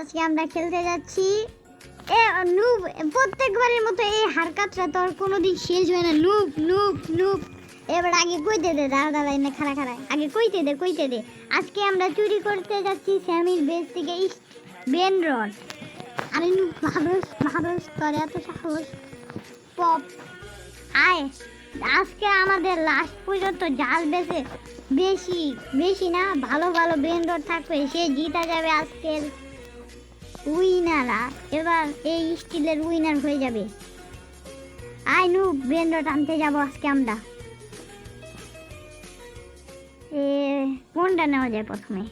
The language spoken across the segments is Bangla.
আজকে আমরা খেলতে যাচ্ছি এ নুব। প্রত্যেকবারের মতো এই হারকাতটা তোর কোনোদিন শেষ হয় না। Noob noob noob. এবার আগে কইতে দে, দাঁড়া এনে খাড়া খাড়া আগে কইতে দে। আজকে আমরা চুরি করতে যাচ্ছি স্যামির বেস থেকে বেন রড। আরে নুব ভাবস তোর এত সাহস। পপ আয়, আজকে আমাদের লাস্ট পর্যন্ত জাল বেছে বেশি না ভালো ভালো বেন রড থাকবে, সে জিতা যাবে আজকের উইনাররা। এবার এই স্টিলের উইনার হয়ে যাবে। আই নু বেন রড আনতে যাবো আজকে আমরা। কোনটা নেওয়া যায় প্রথমে?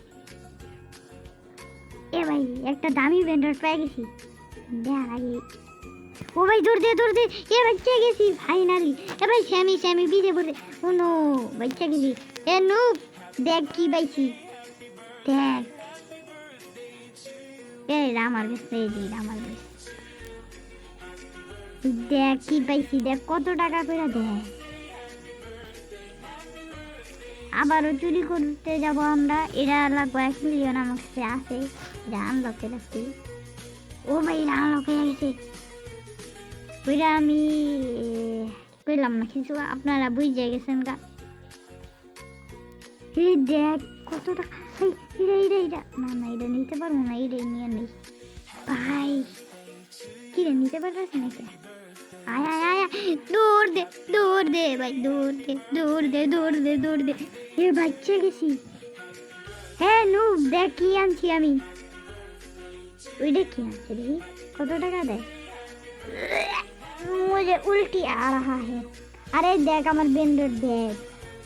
এ ভাই একটা দামি বেন রড পেয়ে গেছি। দেখ আগে। ও ভাই দৌড় দে এ বাচ্চা গেছি ফাইনালি। এ ভাই স্যামি বিজে পড়ে। ও নো বাচ্চা গেছি। এ নু দেখ কি পাইছি, দেখ। আমার বেশ দেখ কি পাইছি, দেখ কত টাকা করে। দেখ আবারও চুরি করতে যাব আমরা। এরা লাগবে 1 মিলিয়ন আমার কাছে আছে, এটা আনলক করে রাখছি। ও ভাই এটা আনলক হয়ে গেছে। ওইটা আমি কইলাম না কিছু, আপনারা বুঝে গেছেন গা। দেখ কত টাকা। এটা না এটা নিতে পারবো না, এটাই নিয়ে নেই ভাই। কি রে নিতে পারতেছে নাকি? আয় দৌড় দে ভাই, দৌড় দে। এ বাচ্চা গেছি। হ্যাঁ নু দেখ কি আনছি আমি। ওইটা কি আনছে দেখি, কত টাকা দেয়? মুঝে উল্টি आ रहा है। আরে দেখ আমার বেন্ডার দেখ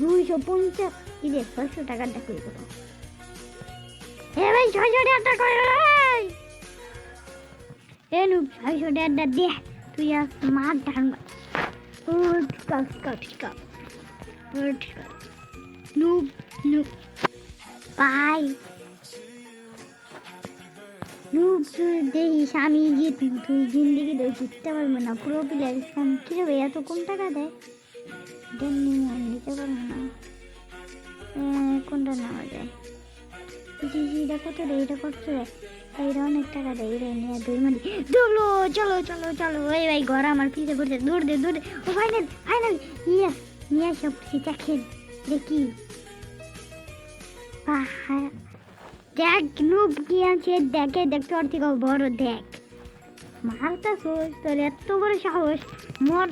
250। কি রে 600 টাকার টাকা কত? এ ভাই 600 টাকা করে ভাই। এ নু 600 টাকা দে তুই। আর মার ধান নু ভাই নুব দেখিস আমি জিতবো, তুই জিন্দিগি জিততে পারবো না। পুরো প্লেয়ার কি রে ভাই এত কম টাকা দেয়? নিতে পারবো না। কোনটা নেওয়া যায়? এটা কত দেয়? এটা কত দেয়? এটা অনেক টাকা দেয়। এটা নিয়ে 2 মিনিট চলো ওই ভাই ঘর আমার পিছে পড়ছে। দৌড় দে ও ফাইনাল ইয়েস নিয়ে সব কিছু দেখেন দেখি। দেখ নুব কি আছে, দেখে তোর থেকে বড়। দেখ মারতা সোস, তোর এত বড় সাহস। মর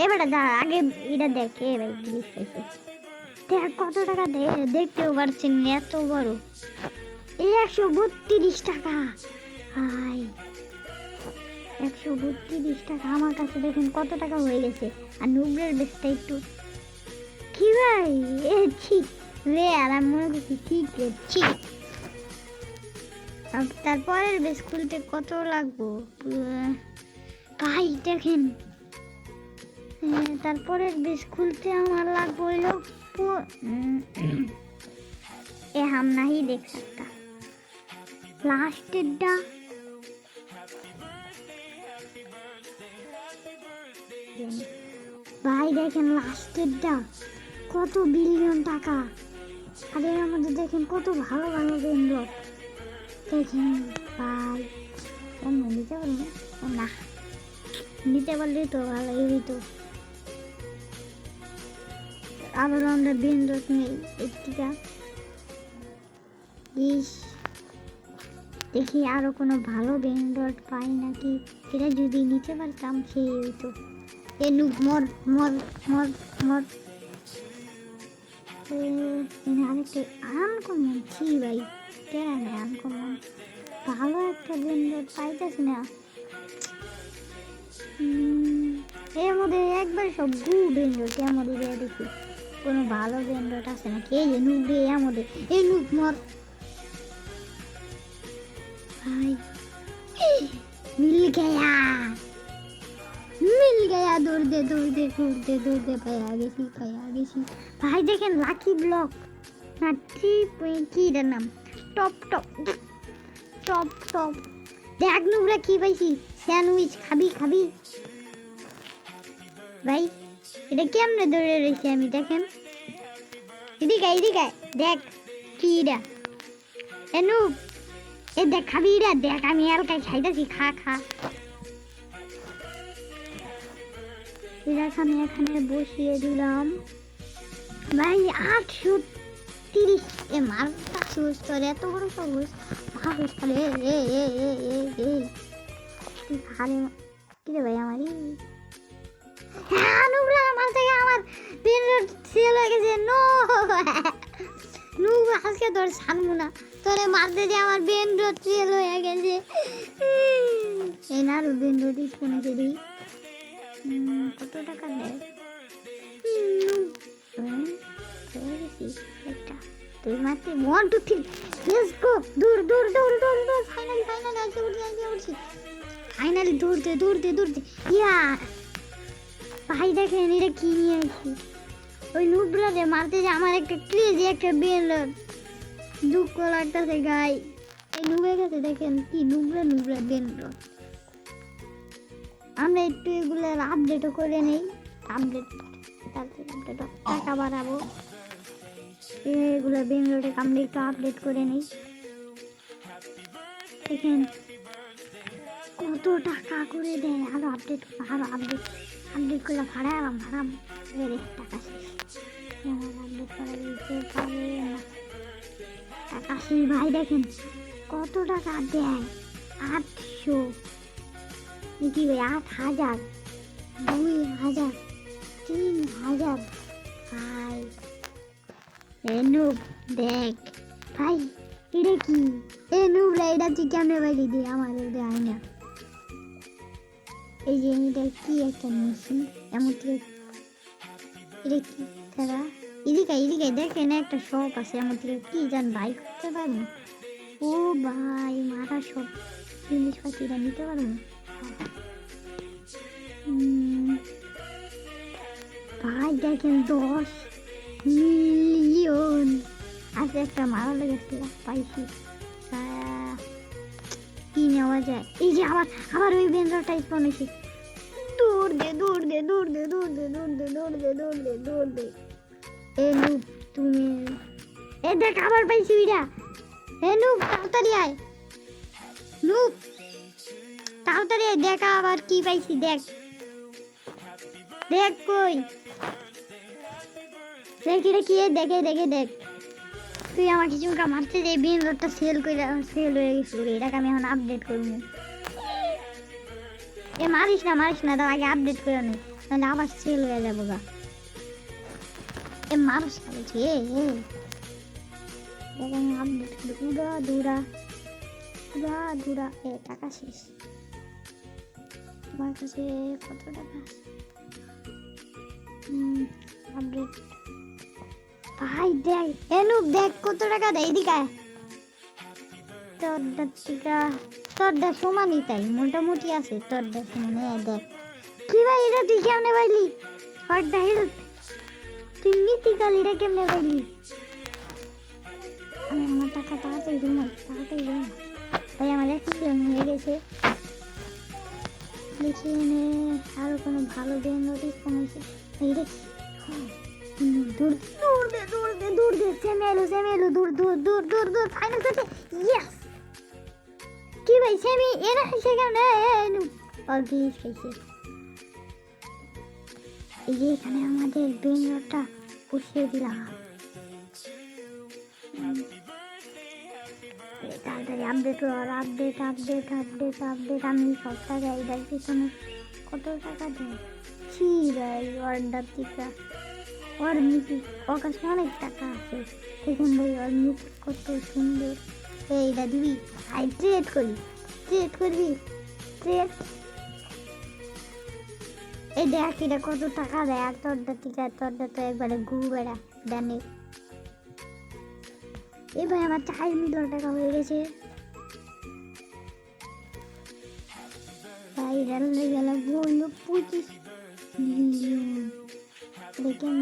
এবারে যা আগে এটা দেখ। এ ভাই জিনিস পাইছে, দেখ কত টাকা দেয়। দেখতেও পারছেন এত বড়। 132 টাকা। হাই 132 টাকা আমার কাছে। দেখেন কত টাকা হয়ে গেছে। আর নুবরের বেশটা একটু কি ভাই ঠিক রে। আর আমি মনে করছি ঠিক রে ঠিক। তারপরের বেশ খুলতে কত লাগবো ভাই দেখেন। তারপরের বেশ খুলতে আমার লাগবো হইলো हम नहीं देख सकता लास्ट ভাই দেখেন লাস্টেরটা কত বিলিয়ন টাকা। আর এর মধ্যে দেখেন কত ভালো বেন্ডর। দেখেন ভাই নিতে পারবো না, নিতে পারলে তো ভালো হইতো। আবার আমরা বেন্ডর নেই একটিকা। দেখি আরো কোনো ভালো বেন্ডর পাই নাকি। এটা যদি নিতে পারতাম সেই হইতো। এ নুব মর আরেকটা আনকমন ছি ভাই। কেন আনকমন ভালো একটা বেন্ডর পাইতেছি না। এর মধ্যে একবার সব গু বেন্ডর কে আমাদের দেখি কোনো ভালো বেন্ডর আছে নাকি। এই যে নুব রে আমাদের। এই নুব মর भाई। मिल गया दौड़ दे भाई आगे सी भाई। देखें लाकी ब्लॉक ना 3 की नाम टॉप देख नुबरा की पाइছি স্যান্ডউইচ খাবি ভাই। এটা কেমনে ধরে রয়েছি আমি দেখেন এদিকে এদিকে দেখ কি এটা এনু এ দেখ খাবি এটা দেখ আমি হালকা খাইতেছি খা খা এটা আমি এখানে বসিয়ে দিলাম ভাই 830 এ মারটা সুস করে এত বড় সবুজ ভাবুস খালে এ তুই খালে কি রে ভাই আমারই নুবরা আমার থেকে আমার পেন সেল হয়ে গেছে নো নুব আজকে তোর ছাড়বো না তোরে মারতে যে আমার বেন রোড সেল হয়ে গেছে এই না বেন রোড শুনেছে দিই কত টাকা দেয় একটা তুই মারতে 1 2 3 লেটস গো দূর দূর দূর দূর দূর ফাইনালি আজকে উঠছি ফাইনালি দৌড়তে ইয়া ভাই দেখেন এটা কি নিয়ে আসছি ওই নুবরারে মারতে যে আমার একটা ক্রেজি একটা বেল দুঃখ লাগতেছে গাই এই নুবের কাছে দেখেন কি নুবরা বেল আমরা একটু এগুলোর আপডেটও করে নেই আপডেট টাকা বাড়াবো এগুলো বেল রোডে আমরা একটু আপডেট করে নেই দেখেন কত টাকা করে দেয় আরো আপডেট করে ভাড়াম টাকা শেষ আপডেট করা দিতে পারে না টাকা শেষ ভাই দেখেন কত টাকা দেয় 800 কি ভাই 8000 2000 3000 ভাই এনুব দেখ ভাই এটা কি এনুব এটা তুই কেমনে বাইরে দিয়ে আমাদের দেয় না এই যে এটা কি একটা মেশিন এমন এটা কি তারা এদিকে দেখেন একটা শপ আছে এমন কি জান ভাই করতে পারবো ও ভাই মারা সব জিনিসপাতিটা নিতে পারবো ভাই দেখেন 10 মিলিয়ন আজকে একটা মারা লেগেছিল পাইছি কি নেওয়া যায় এই যে আবার ওই বেন্দ্রটা স্পন হয়েছে দৌড় দে এ নুব তুমি এ দেখ আবার পাইছি ওইটা এ নুব তাড়াতাড়ি আয় নুব তাড়াতাড়ি আয় দেখ আবার কি পাইছি দেখ কই দেখ এটা কি দেখ তুই আমাকে চুমকা মারতে যে বিন রোডটা সেল হয়ে গেছিল এটাকে আমি এখন আপডেট করবো এ মারিস না তার আগে আপডেট করে নে তাহলে আবার সেল হয়ে যাবো গা এ মারিস না বলছি আমি আপডেট করি উড়া এ টাকা শেষ তোমার কাছে কত টাকা আপডেট ভাই দেখ এনুব দেখ কত টাকা দেয় এদিকে তোর সমানই তাই মোটামুটি আছে তোর সমানে দেখ কি ভাই এটা তুই কেমনে পাইলি হেল্প তুই মিথিক্যাল এটা কেমনে পাইলি আমি আমার টাকা তাড়াতাড়ি দেবো ভাই আমার অ্যাক্সিডেন্ট হয়ে গেছে দেখি আরো কোনো ভালো বেন নোটিস কমেছে এই দেখি দূর দে সেমেলো দূর ফাইনাল করতে ইয়েস কি ভাই সেমি এরা সেখানে আর গ্লিচ খাইছে এই যে এখানে আমাদের বেঙ্গলটা বসিয়ে দিলাম তাড়াতাড়ি আপডেট আমি সব টাকা এটার পিছনে কত টাকা দেয় ছি ভাই অর্ডার টিকা ওর মিটি ওর কাছে অনেক টাকা আছে দেখুন ভাই ওর মুখ কত সুন্দর এইটা দিবি আই ট্রেড করবি এই দেখ এটা কত টাকা দেয় আর তোরটা তো একবারে ঘুরু বেড়া জানে এই ভাই আমার 4 মিলিয়ন টাকা হয়ে গেছে ভাই রান্না গেল বললো 25 মিলিয়ন দেখেন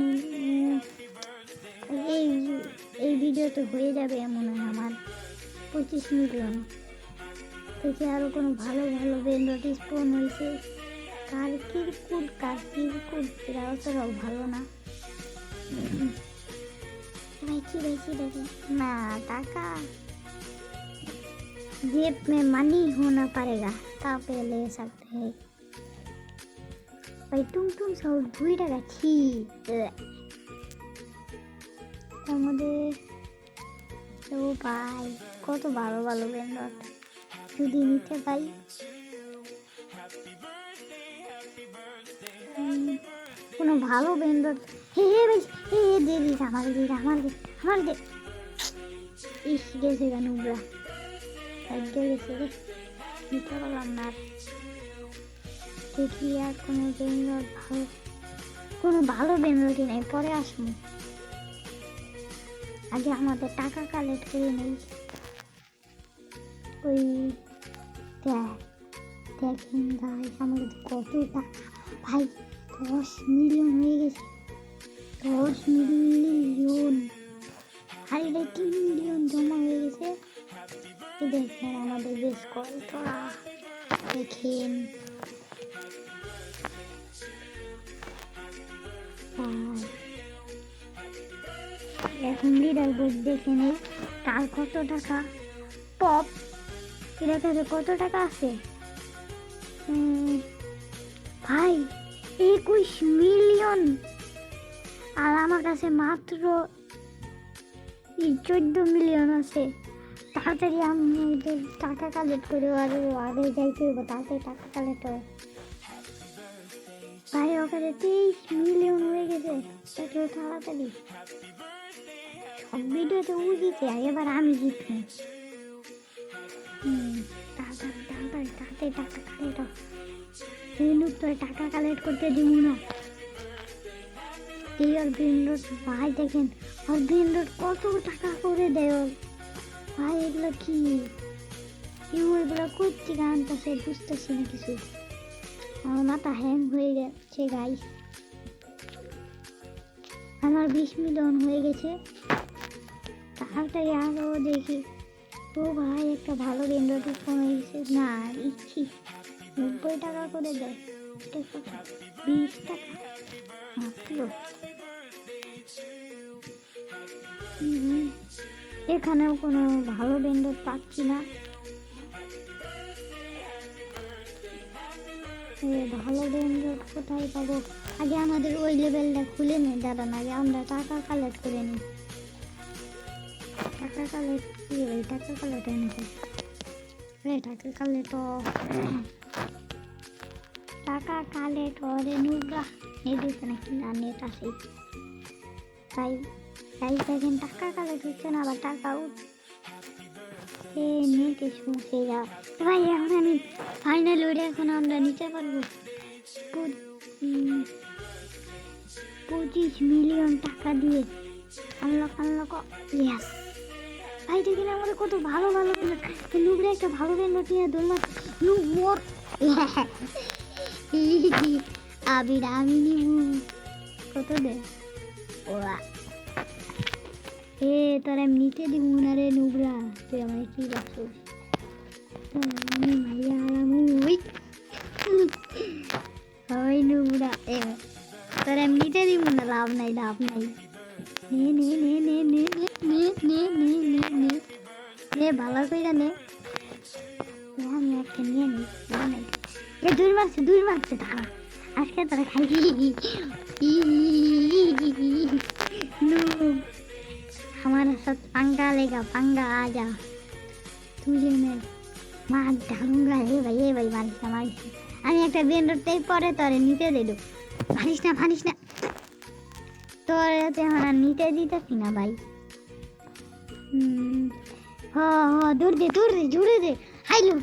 এই ভিডিও তো হয়ে যাবে এমন হয় আমার 25 মিলিয়ন দেখি আরো কোনো ভালো বেন নোটিস ফোন হয়েছে কার কিরকুট এরাও তো ভালো না। भाई की देखी ना टाका जेब में मनी होना पड़ेगा तब पे ले सकते हैं भाई। तुम सब 2 টাকা ছি তার মধ্যে ও ভাই কত ভালো ভালো ব্যান্ড যদি নিতে পাই। কোনো ভালো ব্যান্ড হে ভাই হে দে দিস আমার দে ইস গেছে কেন উবরা একগে গেছে রে নিতে পারলাম না। দেখি আর কোনো ভালো ব্যান্ডটি নেই, পরে আসবো। আগে আমাদের টাকা কালেক্ট করে নেই। ওই দেখেন গাইস আমাদের কত টাকা ভাই, 10 মিলিয়ন হয়ে গেছে। 10 মিলিয়ন আর এটা 3 মিলিয়ন জমা হয়ে গেছে। দেখেন আমাদের বেশ কয়টা দেখেন এখন লিডার বোর্ড দেখে নেই তার কত টাকা। পপ এর কাছে কত টাকা আছে ভাই? 21 মিলিয়ন। আর আমার কাছে মাত্র 14 মিলিয়ন আছে। তাড়াতাড়ি আমি টাকা কালেক্ট করে আগে যাইতে হবে, তাড়াতাড়ি টাকা কালেক্ট হয় ভাই। ওখানে 23 মিলিয়ন হয়ে গেছে। তাড়াতাড়ি সব ভিডিওতে ও জিতে, এবার আমি জিতবো। তাড়াতাড়ি টাকা কালেক্ট হয়। টাকা কালেক্ট করতে দিব না। এই ওর ব্রেন্ডোট ভাই দেখেন ওর ব্রেন্ডোট কত টাকা করে দেয় ভাই। এগুলো কি এগুলো করছি গান পাশে বুঝতেছি না কিছু। আমার মাথা হ্যাং হয়ে গেছে গাইস। আমার 20 মিলিয়ন হয়ে গেছে। তাড়াতাড়ি আরো দেখি। ও ভাই একটা ভালো ব্রেন্ডোট কমে গেছে না। ইচ্ছি 90 টাকা করে দেয়। 20 টাকা মাত্র। এখানেও কোনো ভালো ব্যান্ডেড পাচ্ছি না। ভালো ব্যান্ডেড কোথায় পাবো? আগে আমাদের ওই লেভেলটা খুলে নেই দাদা, আগে আমরা টাকা কালেক্ট করে নিই। টাকা কালেক্ট কি ওই টাকা কালেক্ট এনেছে টাকা কালেক্ট টাকা কালেক্ট ওরে নুবরা এদিকে নাকি না নেট আছে তাই দেখেন টাকা কালেক্ট হচ্ছে না, আবার টাকা নেটে সমস্যা যা ভাই। এখন আমি ফাইনাল ওইটা এখন আমরা নিতে পারবো 25 মিলিয়ন টাকা দিয়ে আনলক ইয়াস ভাই। দেখেন আমাদের কত ভালো ভালো নুবরা একটা ভালো ব্যান্ড নিয়ে দোলমা নুবর আবির আমি নিবু কত দে ওরা তোর আমি নিতে দিব না রে নুবরা। তুই আমার কি রাখছিস ভাইয়া ওই নুবরা তোর আমি নিতে দিব না। লাভ নাই নে ভালো করে নে। আমি একটা নিয়ে নি দূর মারছে তারা আজকে তোরা খাইবি। हमारे साथ पंगा लेगा पंगा आजा तुझे मैं मार डालूंगा। हे भाई मारिस আমি একটা ব্যান্ডটাই পরে তোরে নিতে দেব। ফানিস না তোরে এখন আর নিতে দিতেছি না ভাই। দূর দে জুড়ে দে হাইলো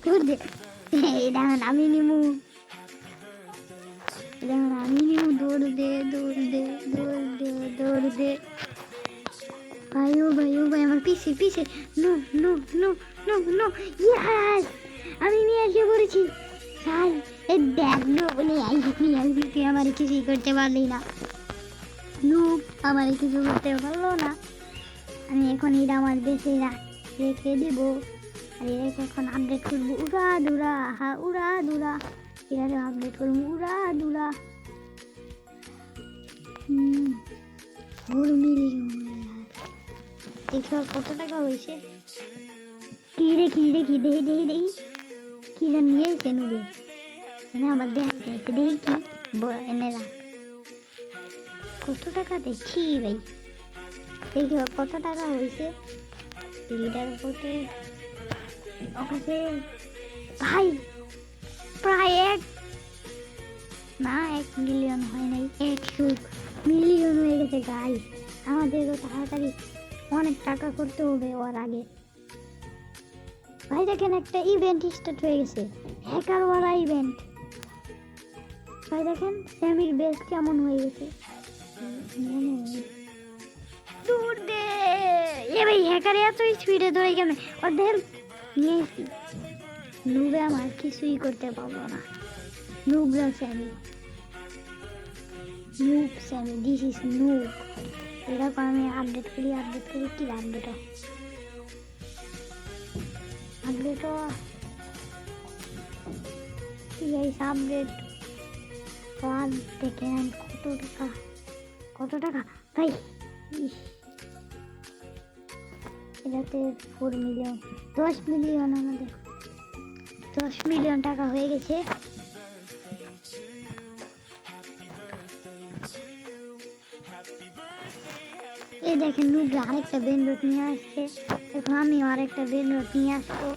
দূর দে। দেখুন আমি নিমু দৌড় দে ভাই। ও ভাই আমার পিছে নো ইয়েস আমি নিয়ে এসে পড়েছি ভাই। এই দেখ নো বলে আইসি তুই আমার কিছুই করতে পারলি না। আমার কিছু করতে পারলো না। আমি এখন এটা আমার বেশি রেখে দিব। আর এখন আপডেট করবো উড়া দুরা এখানে আপডেট করুন উড়া দুরা 4 মিলিয়ন। দেখি আর কত টাকা হয়েছে। কি দেখি দেখি দেখি দেখি দেখি কি জানিয়ে কেন রে এনে আমার দেখে দেখি কি এনে রাখ কত টাকা দেখি ভাই। দেখি আর কত টাকা হয়েছে লিডার করতে ওকে ভাই প্রায় 1 মিলিয়ন হয় নাই 100 মিলিয়ন হয়ে গেছে গাইস। আমাদেরও তাড়াতাড়ি অনেক টাকা করতে হবে ওর আগে। ভাই দেখেন একটা ইভেন্ট স্টার্ট হয়ে গেছে হ্যাকারওয়ালা ইভেন্ট। ভাই দেখেন স্যামির বেস কেমন হয়ে গেছে দূর দে এ ভাই হ্যাকারে এত স্পিডে ধরে কেন ওর দেখ নিয়েছি নুবে আমার কিছুই করতে পারবো না। নুবরা Sammy noob Sammy this is noob. এরকম আমি আপডেট করি কি আপডেট আপডেট দেখেন কত টাকা ভাই এটাতে 4 মিলিয়ন 10 মিলিয়ন আমাদের 10 মিলিয়ন টাকা হয়ে গেছে। এই দেখেন নুবরা আরেকটা বেনরোড নিয়ে আসছে। এখন আমিও আরেকটা বেনরোড নিয়ে আসবো।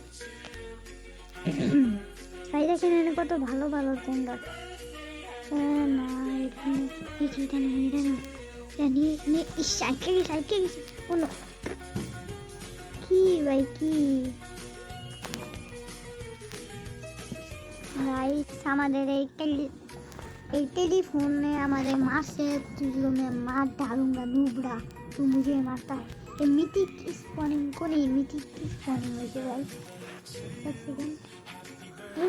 ভাই দেখেন এখানে কত ভালো ভালো বেনরোড না এখানে কি ভাই কি আমাদের এই टेलीफोन ने हमारे माँ से चीज़ों में मार डालूंगा नूबड़ा तू मुझे मारता है। ये मिथिक स्पॉनिंग को नहीं मिथिक स्पॉनिंग वैसे भाई एक सेकंड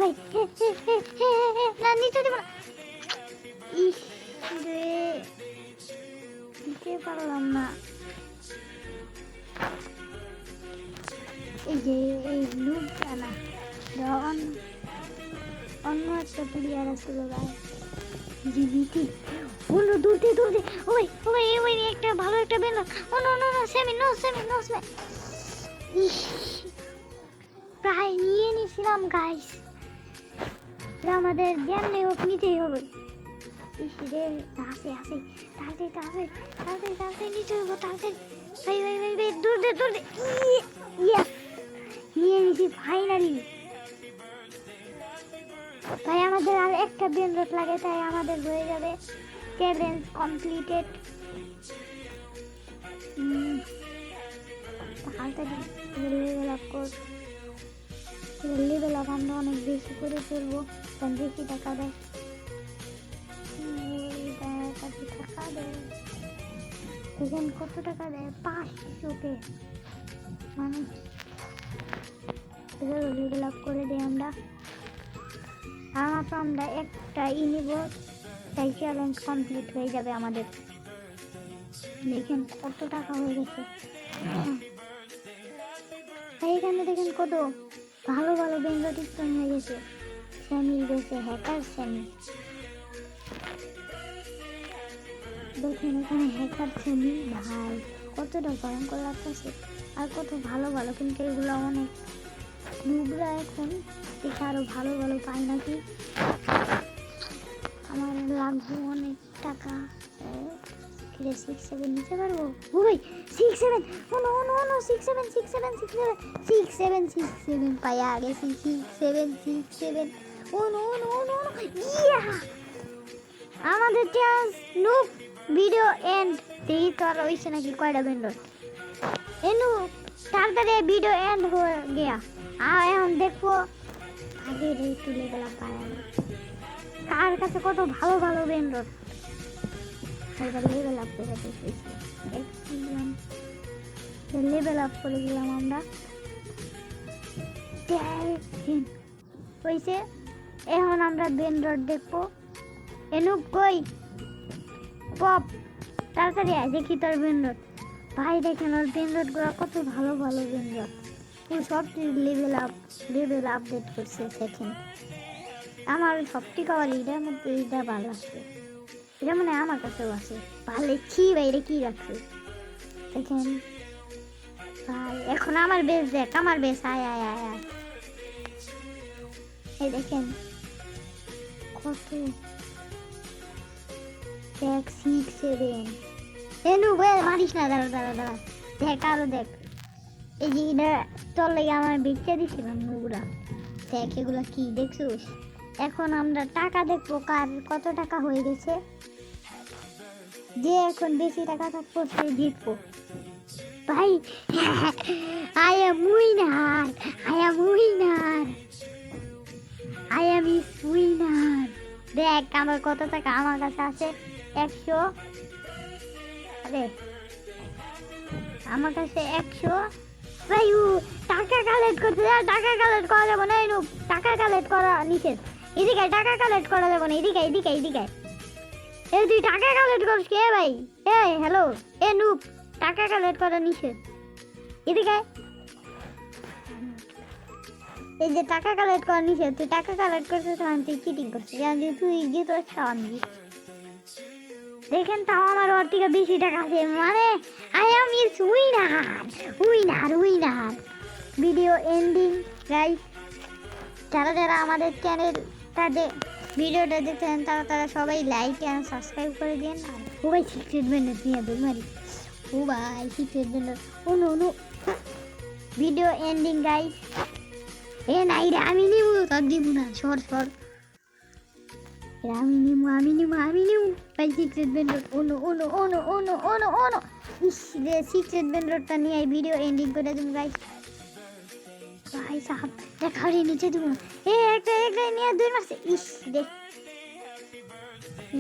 भाई ना नीचे देखो इस रे नीचे पारलाम ना ये नूबड़ा ना डॉन অন্য একটা প্লেয়ার আসছিল গাই জিবিটি ওনো দূরতে ওই একটা ভালো একটা বেন ও নো সেমি প্রায় নিয়ে নিছিলাম গাইস আমাদের জ্ঞানে হোক নিতেই হবে। রে আসে তাড়াতাড়ি নিচে হবো তাড়াতাড়ি ভাই দূর দে ইয়েস নিয়ে নিছি ফাইনালি। ভাই আমাদের আর একটা বেনরোড লাগে তাই আমাদের হয়ে যাবে চ্যালেঞ্জ কমপ্লিটেড। তাড়াতাড়ি লেভেল আপ আমরা অনেক বেশি করে ফেলবো কারণ বেশি টাকা দেয় দেখেন কত টাকা দেয় 500 মানে লেভেল আপ করে দেয় আমরা। আমরা একটা নিব তাই চ্যালেঞ্জ কমপ্লিট হয়ে যাবে আমাদের। দেখেন কত টাকা হয়ে গেছে এইখানে দেখেন কত ভালো ভালো বেনরোড স্টোন হয়ে গেছে। স্যামি গেছে হ্যাকার স্যামি দেখেন এখানে হ্যাকার স্যামি ভাই কতটা ভয়ঙ্কর লাগতেছে আর কত ভালো ভালো কিন্তু এগুলো অনেক নুবরা এখন দেখে আরো ভালো ভালো পাই নাকি আমার লাগবে অনেক টাকা 6-7 নিতে পারবো ও ভাই 6-7 ও নো 6-7 পায়া গেছি 6-7 ও নো ইয়া আমাদের চান্স নুব ভিডিও এন্ড দেখি তো আর হইছে নাকি কয়টা বেনরোড এনু তাড়াতাড়ি ভিডিও এন্ড হয়ে গিয়া আর এখন দেখবো আগে একটু লেভেল আপ কার কাছে কত ভালো ভালো বেনরোড লেভেল আপ করে দেখেছি লেভেল আপ করে দিলাম আমরা হয়েছে। এখন আমরা বেনরোড দেখবো এনুব কই পপ তাড়াতাড়ি দেখি তোর বেনরোড ভাই দেখেন ওর বেনরোড গুলো কত ভালো ভালো বেনরোড ও সব লেভেল আপডেট করছে দেখেন আমার সবথেকে আবার এটার মধ্যে এইটা ভালো লাগছে, এটা মানে আমার কাছেও আছে। ভালো ছি ভাই, এটা কি রাখছে দেখেন ভাই। এখন আমার বেশ দেখ, আমার বেশ আয় আয় আয় আয়, এই দেখেন কত দেখ 6 7 এনু ভাই মারিস না, দাঁড়া দাঁড়া দাঁড়া, দেখ আরো দেখ। এই যে এটা তোর লাগে আমার বেচতে দিছিলাম ওগুলা, দেখ এগুলা কি দেখছিস। এখন আমরা টাকা দেখবো কার কত টাকা হয়ে গেছে, যে এখন বেশি টাকা থাকবো সে জিতবো ভাই। I am winner, I am winner, I am is winner. দেখ আমার কত টাকা আমার কাছে আছে 100, আরে আমার কাছে 100 ভাই। টাকা কালেক্ট করতে যা, টাকা কালেক্ট করা যাবে না, এনু টাকা কালেক্ট করা নিষেধ। এদিকে টাকা কালেক্ট করা যাবে না, এদিকে এদিকে এদিকে। এ তুই টাকা কালেক্ট করিস কে ভাই? এ হ্যালো, এ নুপ, টাকা কালেক্ট করা নিষেধ, এদিকে। এই যে টাকা কালেক্ট করা নিষেধ, তুই টাকা কালেক্ট করছিস তখন তুই চিটিং করছিস, জানি তুই গিয়ে তোর খাওয়ানবি। দেখেন তাও আমার ওর থেকে বেশি টাকা আছে, মানে I am is winner, winner winner. Video ending guys. যারা যারা আমাদের চ্যানেলটা ভিডিওটা দেখতেন তারা সবাই লাইক এন্ড সাবস্ক্রাইব করে দিন। আর ও ভাই সিক্রেট ব্যান্ডেড নিয়ে দৌড় মারি, ও ভাই সিক্রেট ব্যান্ডেড, ও no no. Video ending guys. এ নাই রে, আমি নিব, তোর দিব না, সর সর। আমি নিবো ভাই সিক্রেট ব্যান্ডেড। ও নো ও নো ও নো ও নো ও নো ও নো। ইস রে, সিক্রেট ব্যান্ডেডটা নিয়ে ভিডিও এন্ডিং করে দেব গাইস। ভাই সাহেব দেখা রে, নিচে দিব না। একটা নিয়ে 2 মারছে। ইস দেখ,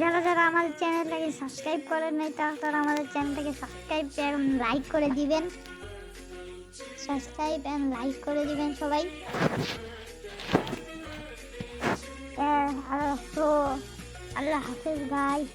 যারা যারা আমাদের চ্যানেলটাকে সাবস্ক্রাইব করেন নাই তারা আমাদের চ্যানেলটাকে সাবস্ক্রাইব এবং লাইক করে দিবেন, সাবস্ক্রাইব এন্ড লাইক করে দিবেন সবাই। তো আল্লাহ হাফেজ গাইস।